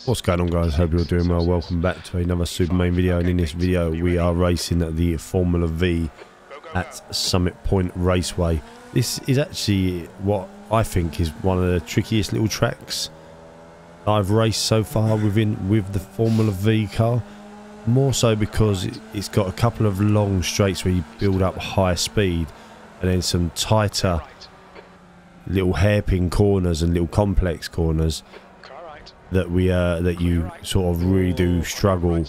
What's going on, guys? Hope you're doing well. Welcome back to another SuperMayne video, and in this video we are racing at the Formula V at Summit Point Raceway. This is actually what I think is one of the trickiest little tracks I've raced so far with the Formula V car. More so because it's got a couple of long straights where you build up high speed, and then some tighter little hairpin corners and little complex corners that you sort of really do struggle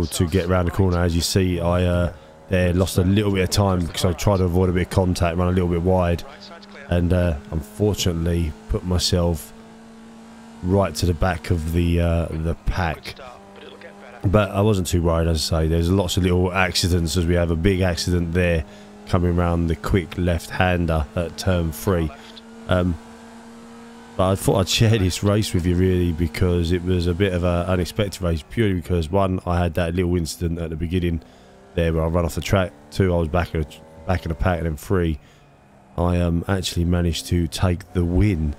to get around the corner. As you see, I there lost a little bit of time because I tried to avoid a bit of contact, run a little bit wide, and unfortunately put myself right to the back of the pack. But I wasn't too worried. As I say, there's lots of little accidents, as we have a big accident there coming around the quick left-hander at turn 3. But I thought I'd share this race with you really because it was a bit of an unexpected race, purely because one, I had that little incident at the beginning there where I ran off the track. 2, I was back of the pack, and then 3, I actually managed to take the win,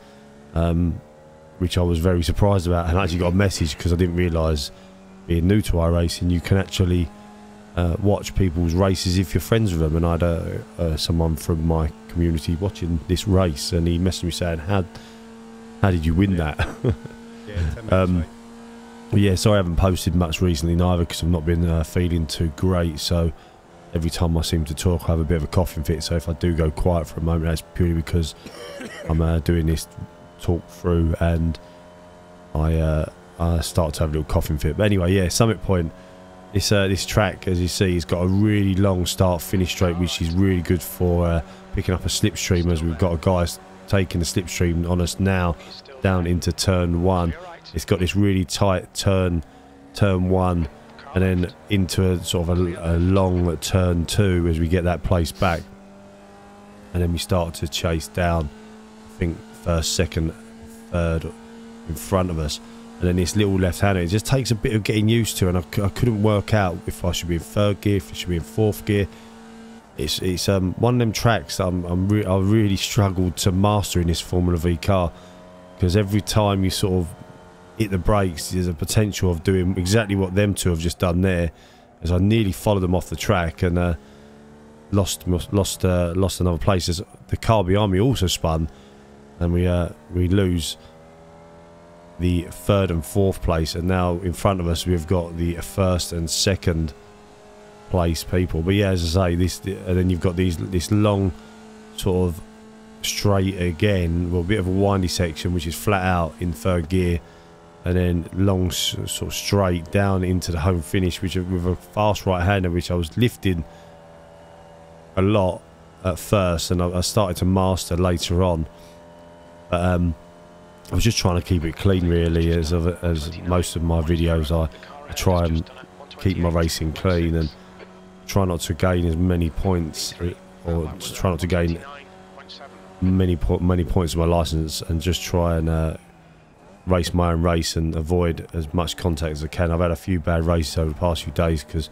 which I was very surprised about, and I actually got a message because I didn't realise, being new to iRacing, you can actually watch people's races if you're friends with them. And I had someone from my community watching this race, and he messaged me saying, how did you win that? Yeah, so I haven't posted much recently neither because I've not been feeling too great. So every time I seem to talk, I have a bit of a coughing fit. So if I do go quiet for a moment, that's purely because I'm doing this talk through, and I start to have a little coughing fit. But anyway, yeah, Summit Point. This track, as you see, has got a really long start-finish straight, which is really good for picking up a slipstream, as we've got a guy taking the slipstream on us now down into turn 1. It's got this really tight turn 1, and then into a sort of a long turn 2 as we get that place back, and then we start to chase down, I think, first, second, third in front of us. And then this little left-hander, it just takes a bit of getting used to, and I couldn't work out if I should be in 3rd gear, if it should be in 4th gear. It's one of them tracks that I really struggled to master in this Formula V car, because every time you sort of hit the brakes, there's a potential of doing exactly what them two have just done there, as I nearly followed them off the track and lost another place, as the car behind me also spun, and we lose the 3rd and 4th place, and now in front of us we've got the 1st and 2nd place people. But yeah, as I say, and then you've got this long sort of straight again, well, a bit of a windy section which is flat out in 3rd gear, and then long sort of straight down into the home finish, which with a fast right-hander, which I was lifting a lot at first, and I started to master later on. But I was just trying to keep it clean really, as most of my videos I try and keep my racing clean and try not to gain as many points, or try not to gain many points of my license, and just try and race my own race and avoid as much contact as I can. I've had a few bad races over the past few days because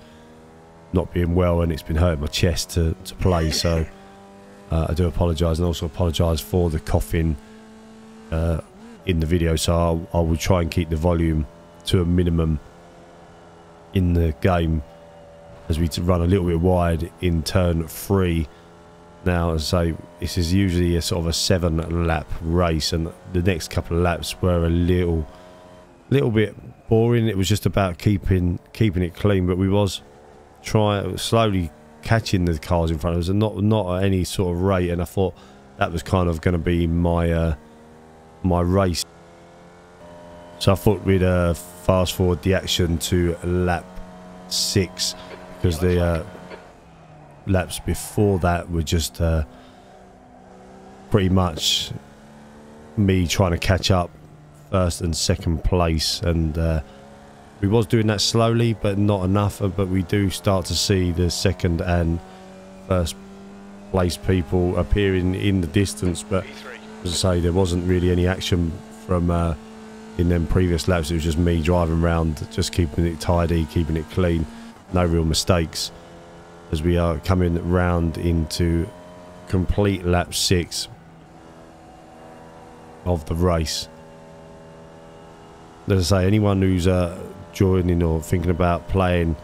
not being well, and it's been hurting my chest to play, so I do apologise, and also apologise for the coughing in the video. So I will try and keep the volume to a minimum in the game as we run a little bit wide in turn 3. Now, as I say, this is usually a sort of a 7-lap race, and the next couple of laps were a little bit boring. It was just about keeping it clean, but we was slowly catching the cars in front of us, and not at any sort of rate. And I thought that was kind of going to be my race, so I thought we'd fast forward the action to lap 6, because the laps before that were just pretty much me trying to catch up 1st and 2nd place, and we was doing that slowly but not enough. But we do start to see the 2nd and 1st place people appearing in the distance, but as I say, there wasn't really any action from in them previous laps. It was just me driving around, just keeping it tidy, keeping it clean, no real mistakes, as we are coming round into complete lap 6 of the race. as I say, anyone who's joining or thinking about playing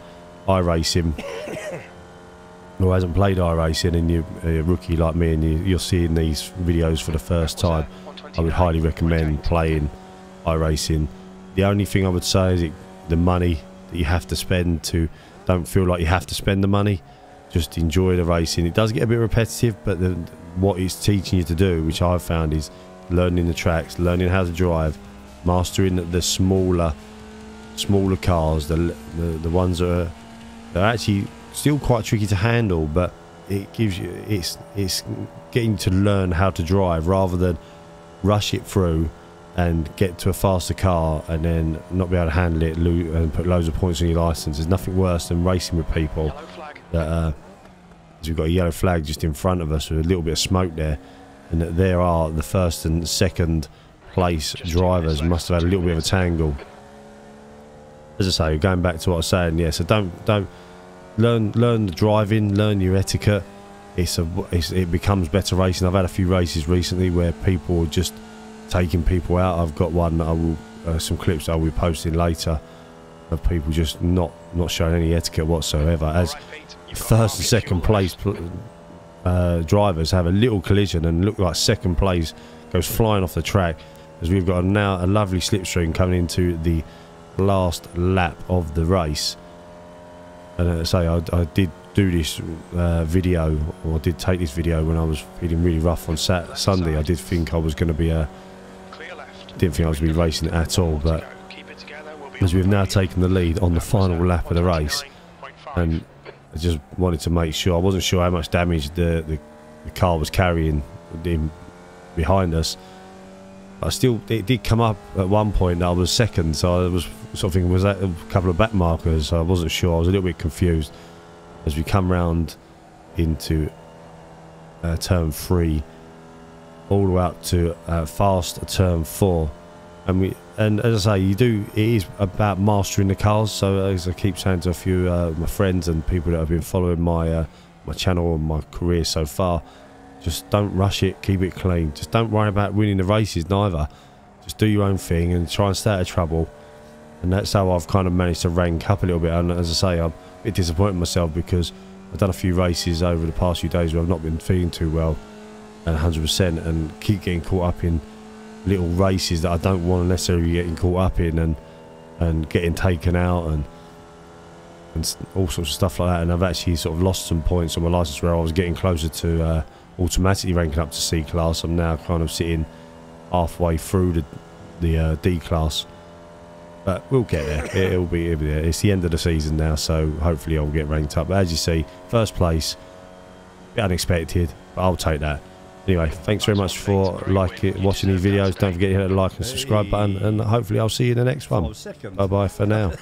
iRacing or hasn't played iRacing and you're a rookie like me and you're seeing these videos for the first time, I would highly recommend playing iRacing. The only thing I would say is the money that you have to spend to, don't feel like you have to spend the money, just enjoy the racing. It does get a bit repetitive, but what it's teaching you to do, which I've found, is learning the tracks, learning how to drive, mastering the smaller cars, the ones that are actually still quite tricky to handle, but it gives you, it's getting to learn how to drive rather than rush it through and get to a faster car and then not be able to handle it and put loads of points on your license. There's nothing worse than racing with people that we've got a yellow flag just in front of us with a little bit of smoke there, and that there are the first and second place drivers must have had a little bit of a tangle. As I say, going back to what I was saying, yeah, so don't learn the driving, learn your etiquette. It becomes better racing. I've had a few races recently where people are just taking people out. I've got one that I will some clips that I will be posting later of people just not showing any etiquette whatsoever, as first and second place drivers have a little collision and look like second place goes flying off the track, as we've got now a lovely slipstream coming into the last lap of the race. And as I say, I did do this video, or I did take this video when I was feeling really rough on Sunday. I did think I was going to be didn't think I was going to be racing at all, but as we've now taken the lead on the final lap of the race, and I just wanted to make sure, I wasn't sure how much damage the car was carrying behind us. But still, it did come up at one point that I was second, so I was sort of thinking, was that a couple of back markers? So I wasn't sure. I was a little bit confused as we come round into turn 3, all the way up to fast turn 4, and as I say, it is about mastering the cars. So as I keep saying to a few my friends and people that have been following my my channel and my career so far, just don't rush it, keep it clean. Just don't worry about winning the races neither. Just do your own thing and try and stay out of trouble. And that's how I've kind of managed to rank up a little bit. And as I say, I'm a bit disappointed in myself because I've done a few races over the past few days where I've not been feeling too well and 100%, and keep getting caught up in little races that I don't want to necessarily be getting caught up in, and getting taken out and all sorts of stuff like that. And I've actually sort of lost some points on my license where I was getting closer to automatically ranking up to C class. I'm now kind of sitting halfway through the D class, but we'll get there. It'll be there. It's the end of the season now, so hopefully I'll get ranked up. But as you see, first place, a bit unexpected, but I'll take that. Anyway, thanks very much for watching these videos. Don't forget to hit the like and subscribe button, and hopefully I'll see you in the next one. Bye bye for now.